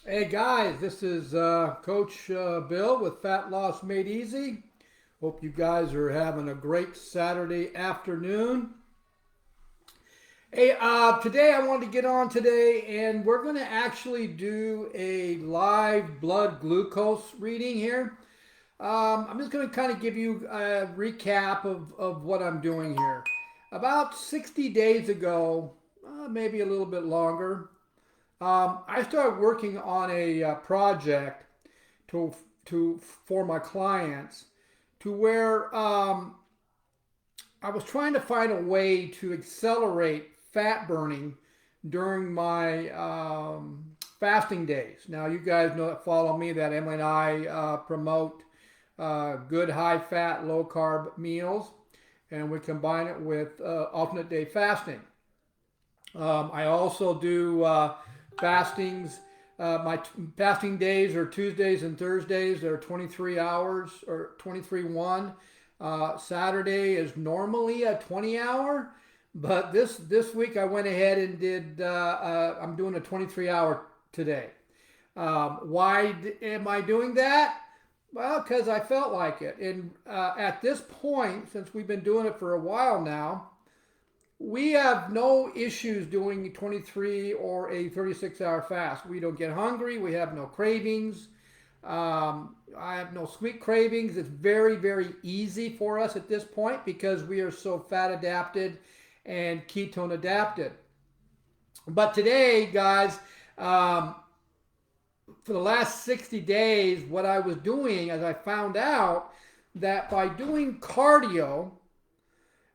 Hey guys, this is Coach Bill with Fat Loss Made Easy. Hope you guys are having a great Saturday afternoon. Hey, today I wanted to get on today, and we're going to actually do a live blood glucose reading here. I'm just going to kind of give you a recap of what I'm doing here. About 60 days ago, maybe a little bit longer, I started working on a project to for my clients to where I was trying to find a way to accelerate fat burning during my fasting days. Now, you guys know that follow me that Emily and I promote good high fat, low carb meals, and we combine it with alternate day fasting. I also do fastings. My fasting days are Tuesdays and Thursdays. They're 23 hours or 23-1. Saturday is normally a 20-hour, but this week I went ahead and did. I'm doing a 23-hour today. Why am I doing that? Well, because I felt like it. And at this point, since we've been doing it for a while now, we have no issues doing 23 or a 36-hour fast. We don't get hungry. We have no cravings. I have no sweet cravings. It's very, very easy for us at this point because we are so fat adapted and ketone adapted. But today, guys, for the last 60 days, what I was doing is I found out that by doing cardio,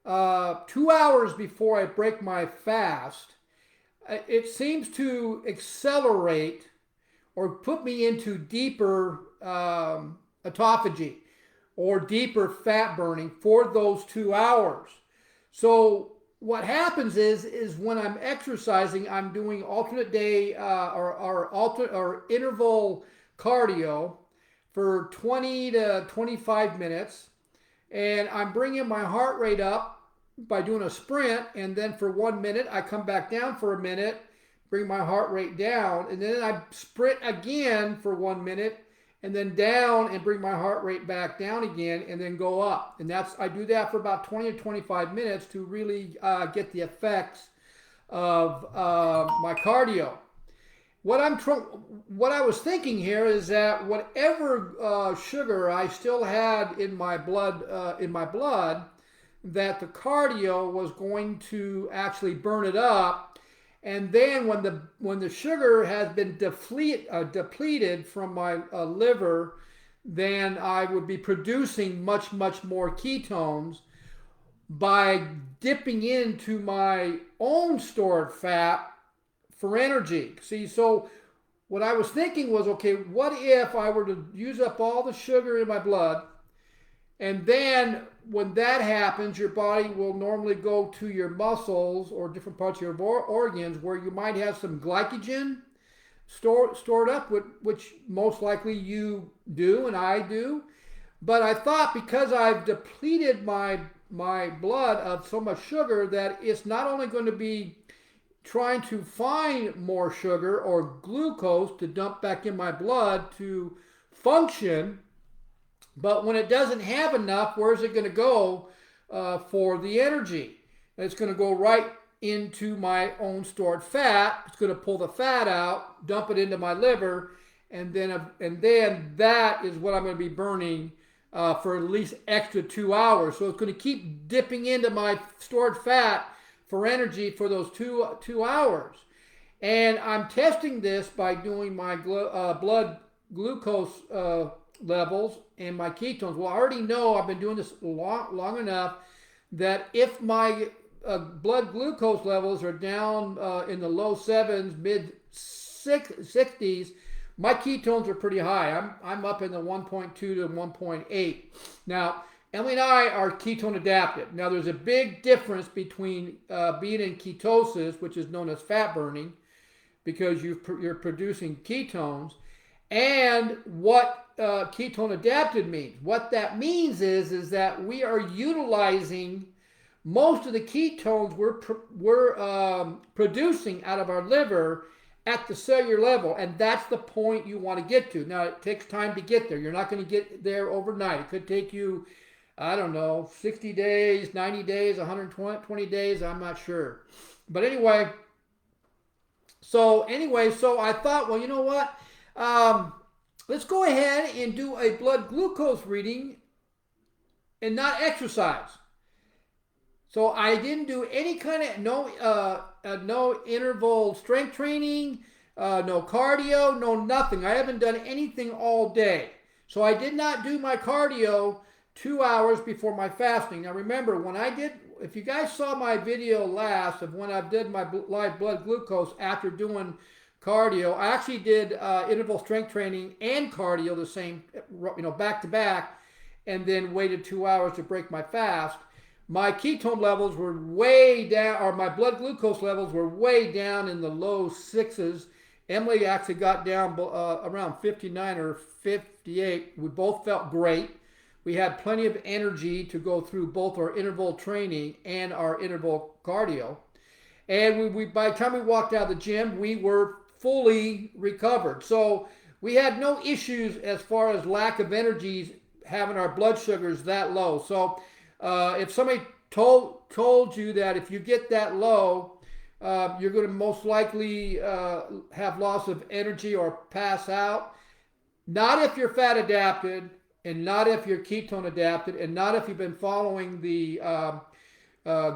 2 hours before I break my fast, it seems to accelerate or put me into deeper autophagy or deeper fat burning for those 2 hours. So what happens is when I'm exercising, I'm doing alternate day or interval cardio for 20 to 25 minutes, and I'm bringing my heart rate up by doing a sprint, and then for 1 minute I come back down for a minute, bring my heart rate down, and then I sprint again for 1 minute and then down and bring my heart rate back down again and then go up. And I do that for about 20 or 25 minutes to really get the effects of my cardio. What I was thinking here is that whatever sugar I still had in my blood, that the cardio was going to actually burn it up, and then when the sugar has been depleted from my liver, then I would be producing much more ketones by dipping into my own stored fat for energy. See, so what I was thinking was, okay, what if I were to use up all the sugar in my blood, and then when that happens, your body will normally go to your muscles or different parts of your organs where you might have some glycogen stored up, which most likely you do and I do. But I thought because I've depleted my blood of so much sugar that it's not only going to be trying to find more sugar or glucose to dump back in my blood to function, but when it doesn't have enough, where's it going to go for the energy? It's going to go right into my own stored fat. It's going to pull the fat out, dump it into my liver, and then that is what I'm going to be burning for at least extra 2 hours. So it's going to keep dipping into my stored fat for energy for those two hours. And I'm testing this by doing my blood glucose levels and my ketones. Well, I already know I've been doing this long enough that if my blood glucose levels are down in the low sevens, mid 60s, my ketones are pretty high. I'm up in the 1.2 to 1.8. Now, Emily and I are ketone adapted. Now, there's a big difference between being in ketosis, which is known as fat burning, because you're producing ketones, and what ketone adapted means. What that means is that we are utilizing most of the ketones we're producing out of our liver at the cellular level, and that's the point you want to get to. Now, it takes time to get there. You're not going to get there overnight. It could take you, I don't know, 60 days, 90 days, 120 days, I'm not sure. But anyway, so I thought, well, you know what? Let's go ahead and do a blood glucose reading and not exercise. So I didn't do any kind of no interval strength training, no cardio, no nothing. I haven't done anything all day. So I did not do my cardio 2 hours before my fasting. Now remember, when I did, if you guys saw my video last of when I did my live blood glucose after doing cardio, I actually did interval strength training and cardio the same, back to back, and then waited 2 hours to break my fast. My ketone levels were way down, or my blood glucose levels were way down in the low sixes. Emily actually got down around 59 or 58. We both felt great. We had plenty of energy to go through both our interval training and our interval cardio. And we by the time we walked out of the gym, we were fully recovered. So we had no issues as far as lack of energy, having our blood sugars that low. So if somebody told you that if you get that low, you're going to most likely have loss of energy or pass out, not if you're fat adapted, and not if you're ketone adapted, and not if you've been following the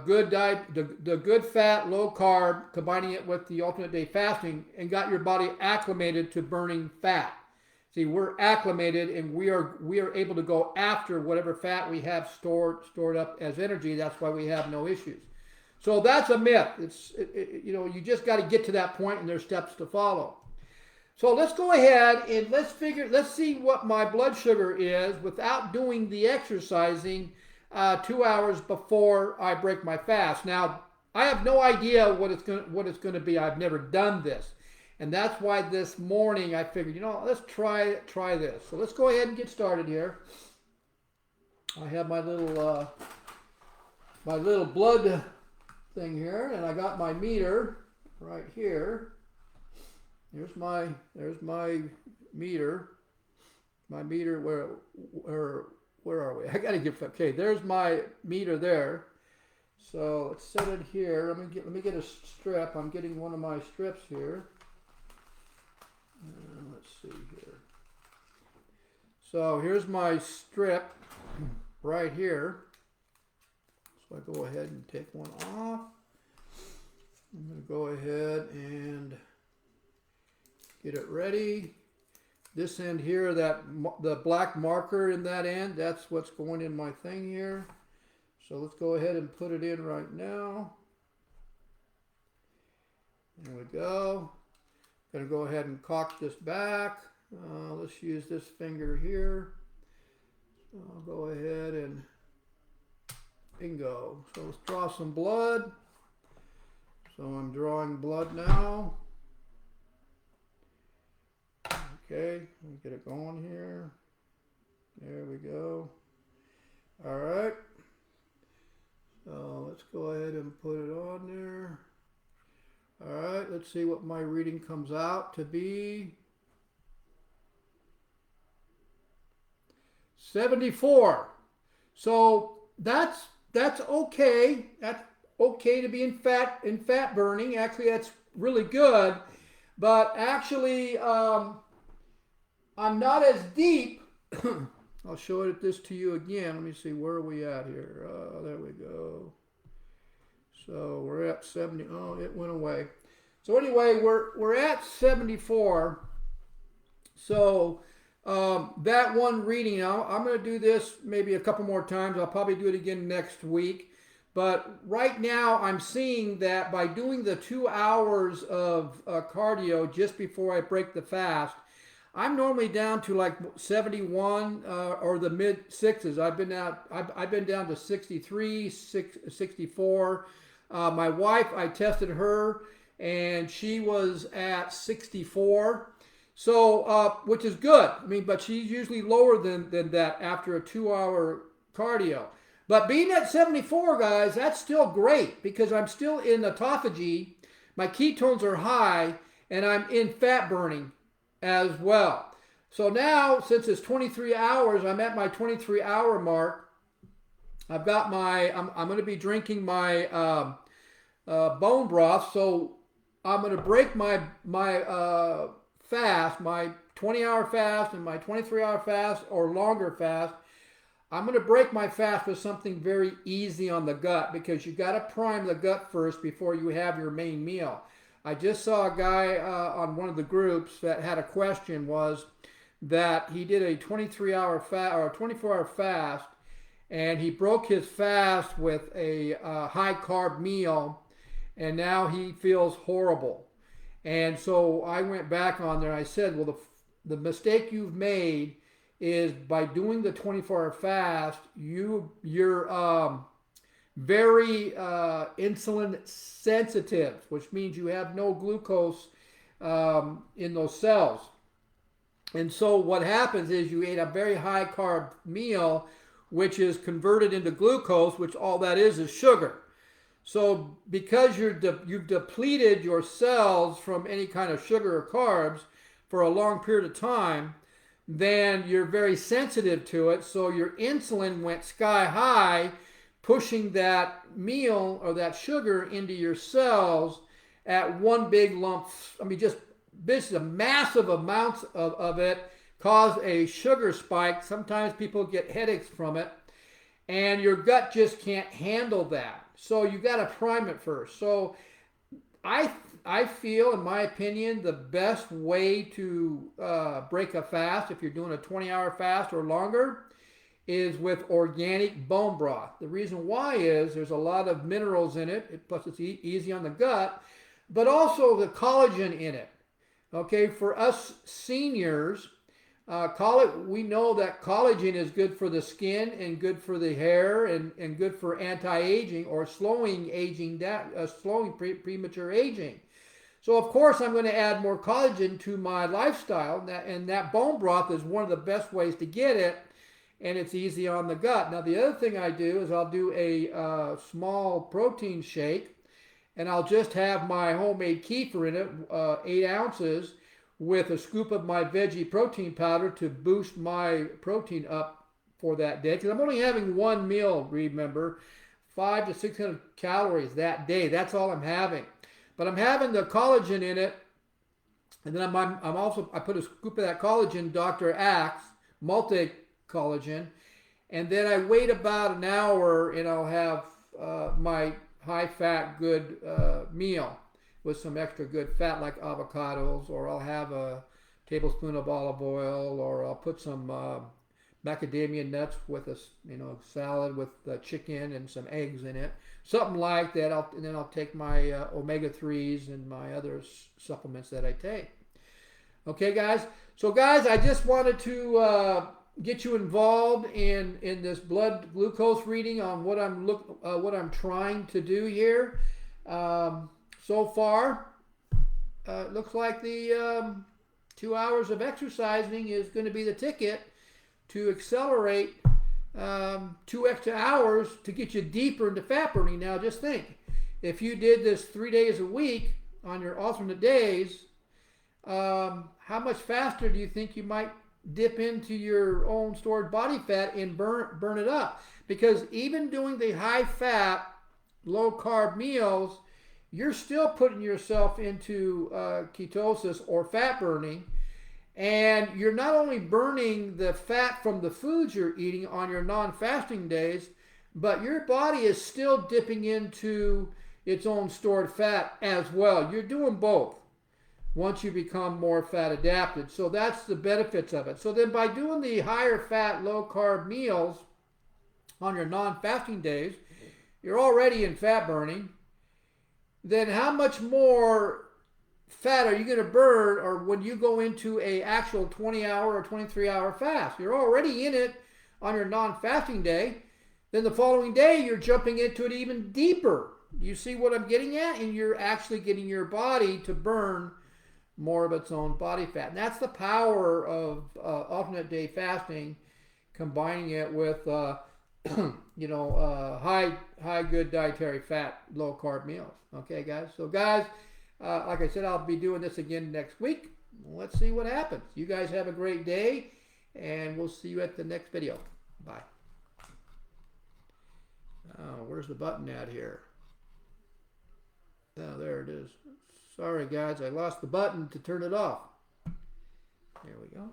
good diet, the good fat, low carb, combining it with the alternate day fasting, and got your body acclimated to burning fat. See, we're acclimated, and we are able to go after whatever fat we have stored up as energy. That's why we have no issues. So that's a myth. You just got to get to that point, and there's steps to follow. So let's go ahead and let's see what my blood sugar is without doing the exercising 2 hours before I break my fast. Now, I have no idea what it's going to be. I've never done this. And that's why this morning I figured, let's try this. So let's go ahead and get started here. I have my little blood thing here, and I got my meter right here. There's my meter. My meter, where are we? I gotta get, okay, there's my meter there. So let's set it here. Let me get a strip. I'm getting one of my strips here. Let's see here. So here's my strip right here. So I go ahead and take one off. I'm going to go ahead and get it ready. This end here, the black marker in that end, that's what's going in my thing here. So let's go ahead and put it in right now. There we go. Going to go ahead and cock this back. Let's use this finger here. I'll go ahead and bingo. So let's draw some blood. So I'm drawing blood now. Okay, let me get it going here. There we go. All right. So let's go ahead and put it on there. All right, let's see what my reading comes out to be. 74. So that's okay. That's okay to be in fat burning. Actually, that's really good. But actually, I'm not as deep. I'll show this to you again. Let me see, where are we at here? There we go. So we're at 70. Oh, it went away. So anyway, we're at 74. So that one reading, I'm going to do this maybe a couple more times. I'll probably do it again next week. But right now, I'm seeing that by doing the 2 hours of cardio just before I break the fast, I'm normally down to like 71 or the mid sixes. I've been down to 63, 64. My wife, I tested her, and she was at 64. So, which is good. I mean, but she's usually lower than that after a 2 hour cardio. But being at 74, guys, that's still great because I'm still in autophagy. My ketones are high, and I'm in fat burning as well. So now, since it's 23 hours, I'm at my 23-hour mark. I've got I'm going to be drinking my bone broth. So I'm going to break my fast, my 20-hour fast and my 23-hour fast or longer fast. I'm going to break my fast with something very easy on the gut, because you got to prime the gut first before you have your main meal. I just saw a guy on one of the groups that had a question, was that he did a 23-hour fast or a 24-hour fast, and he broke his fast with a high carb meal, and now he feels horrible. And so I went back on there and I said, well, the mistake you've made is by doing the 24-hour fast, you're very insulin sensitive, which means you have no glucose in those cells. And so what happens is you ate a very high carb meal, which is converted into glucose, which all that is sugar. So because you've depleted your cells from any kind of sugar or carbs for a long period of time, then you're very sensitive to it. So your insulin went sky high, pushing that meal or that sugar into your cells at one big lump. I mean, just a massive amounts of it cause a sugar spike. Sometimes people get headaches from it, and your gut just can't handle that. So you got to prime it first. So I feel, in my opinion, the best way to break a fast, if you're doing a 20-hour fast or longer, is with organic bone broth. The reason why is there's a lot of minerals in it, plus it's easy on the gut, but also the collagen in it. Okay, for us seniors, we know that collagen is good for the skin and good for the hair and good for anti-aging or slowing aging, slowing premature aging. So of course I'm going to add more collagen to my lifestyle, and that bone broth is one of the best ways to get it, and it's easy on the gut. Now the other thing I do is I'll do a small protein shake, and I'll just have my homemade kefir in it, 8 ounces, with a scoop of my veggie protein powder to boost my protein up for that day. Because I'm only having one meal, remember, 500 to 600 calories that day. That's all I'm having. But I'm having the collagen in it, and then I put a scoop of that collagen, Dr. Axe, multi-collagen, and then I wait about an hour, and I'll have my high-fat good meal with some extra good fat like avocados, or I'll have a tablespoon of olive oil, or I'll put some macadamia nuts with a salad with chicken and some eggs in it, something like that. And then I'll take my omega-3s and my other supplements that I take. Okay, guys. So, guys, I just wanted to get you involved in this blood glucose reading on what I'm trying to do here. So far, it looks like the 2 hours of exercising is going to be the ticket to accelerate 2 extra hours to get you deeper into fat burning. Now, just think, if you did this 3 days a week on your alternate days, how much faster do you think you might dip into your own stored body fat and burn it up? Because even doing the high fat, low carb meals, you're still putting yourself into ketosis or fat burning, and you're not only burning the fat from the foods you're eating on your non-fasting days, but your body is still dipping into its own stored fat as well. You're doing both once you become more fat adapted. So that's the benefits of it. So then by doing the higher fat, low carb meals on your non-fasting days, you're already in fat burning. Then how much more fat are you going to burn, or when you go into a actual 20-hour or 23-hour fast? You're already in it on your non-fasting day. Then the following day, you're jumping into it even deeper. You see what I'm getting at? And you're actually getting your body to burn more of its own body fat. And that's the power of alternate day fasting, combining it with high good dietary fat, low carb meals. Okay, guys. So, guys, like I said, I'll be doing this again next week. Let's see what happens. You guys have a great day, and we'll see you at the next video. Bye. Oh, where's the button at here? Oh, there it is. Sorry, guys, I lost the button to turn it off. There we go.